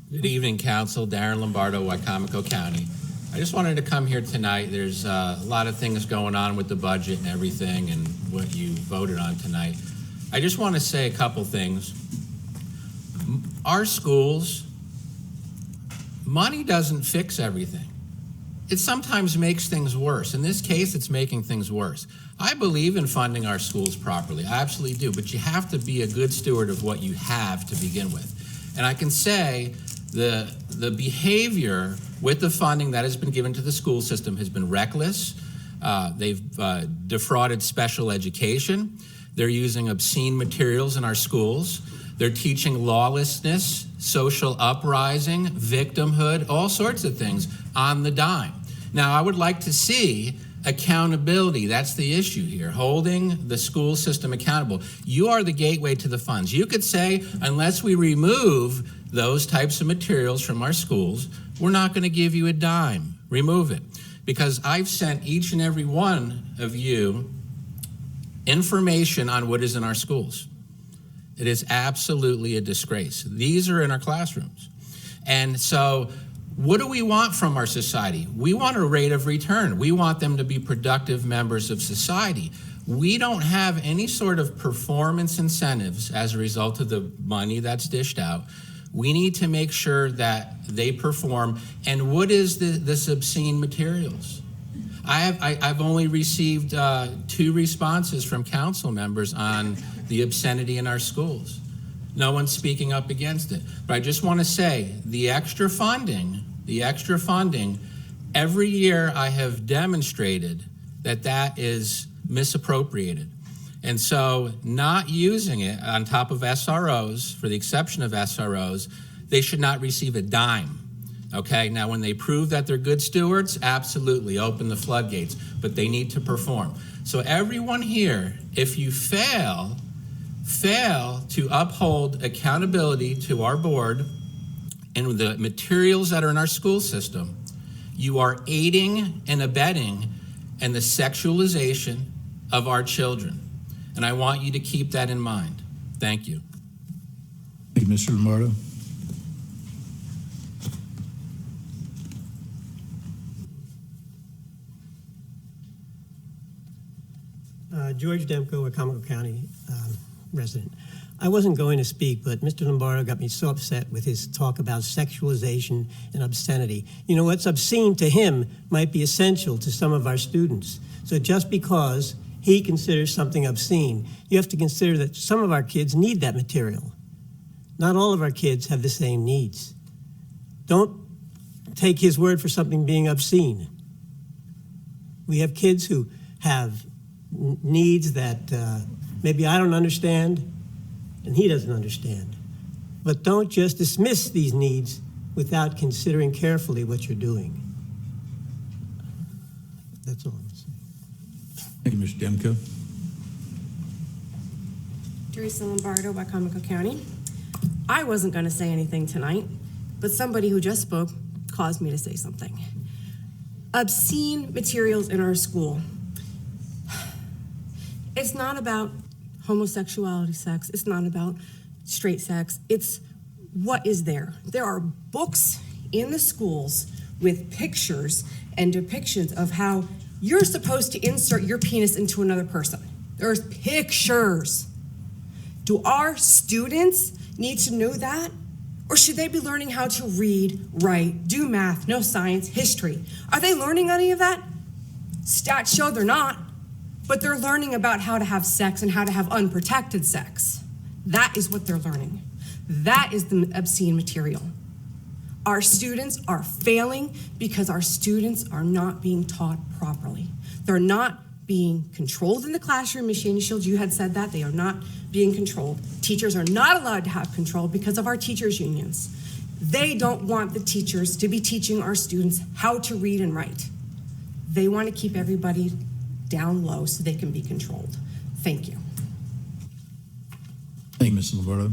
Good evening, Council. Darren Lombardo, Wicomico County. I just wanted to come here tonight. There's a lot of things going on with the budget and everything and what you voted on tonight. I just want to say a couple things. Our schools, money doesn't fix everything. It sometimes makes things worse. In this case, it's making things worse. I believe in funding our schools properly. I absolutely do. But you have to be a good steward of what you have to begin with. And I can say the behavior with the funding that has been given to the school system has been reckless. They've defrauded special education. They're using obscene materials in our schools. They're teaching lawlessness, social uprising, victimhood, all sorts of things on the dime. Now, I would like to see accountability. That's the issue here, holding the school system accountable. You are the gateway to the funds. You could say, unless we remove those types of materials from our schools, we're not going to give you a dime. Remove it. Because I've sent each and every one of you information on what is in our schools. It is absolutely a disgrace. These are in our classrooms. And so what do we want from our society? We want a rate of return. We want them to be productive members of society. We don't have any sort of performance incentives as a result of the money that's dished out. We need to make sure that they perform. And what is this obscene materials? I've only received 2 responses from council members on the obscenity in our schools. No one's speaking up against it. But I just want to say, the extra funding, every year I have demonstrated that is misappropriated. And so not using it on top of SROs, for the exception of SROs, they should not receive a dime. Okay, now when they prove that they're good stewards, absolutely, open the floodgates, but they need to perform. So everyone here, if you fail to uphold accountability to our board and the materials that are in our school system, you are aiding and abetting in the sexualization of our children. And I want you to keep that in mind. Thank you. Thank you, Mr. Lombardo. George Demko, Wicomico County resident. I wasn't going to speak, but Mr. Lombardo got me so upset with his talk about sexualization and obscenity. You know, what's obscene to him might be essential to some of our students. So just because he considers something obscene, you have to consider that some of our kids need that material. Not all of our kids have the same needs. Don't take his word for something being obscene. We have kids who have needs that maybe I don't understand and he doesn't understand. But don't just dismiss these needs without considering carefully what you're doing. That's all I'm saying. Thank you, Mr. Demko. Theresa Lombardo, Wicomico County. I wasn't going to say anything tonight, but somebody who just spoke caused me to say something. Obscene materials in our school. It's not about homosexuality, sex. It's not about straight sex. It's what is there. There are books in the schools with pictures and depictions of how you're supposed to insert your penis into another person. There's pictures. Do our students need to know that? Or should they be learning how to read, write, do math, know science, history? Are they learning any of that? Stats show they're not. But they're learning about how to have sex and how to have unprotected sex. That is what they're learning. That is the obscene material. Our students are failing because our students are not being taught properly. They're not being controlled in the classroom. Ms. Shields, you had said that. They are not being controlled. Teachers are not allowed to have control because of our teachers' unions. They don't want the teachers to be teaching our students how to read and write. They want to keep everybody down low so they can be controlled. Thank you. Thank you, Mr. Lombardo.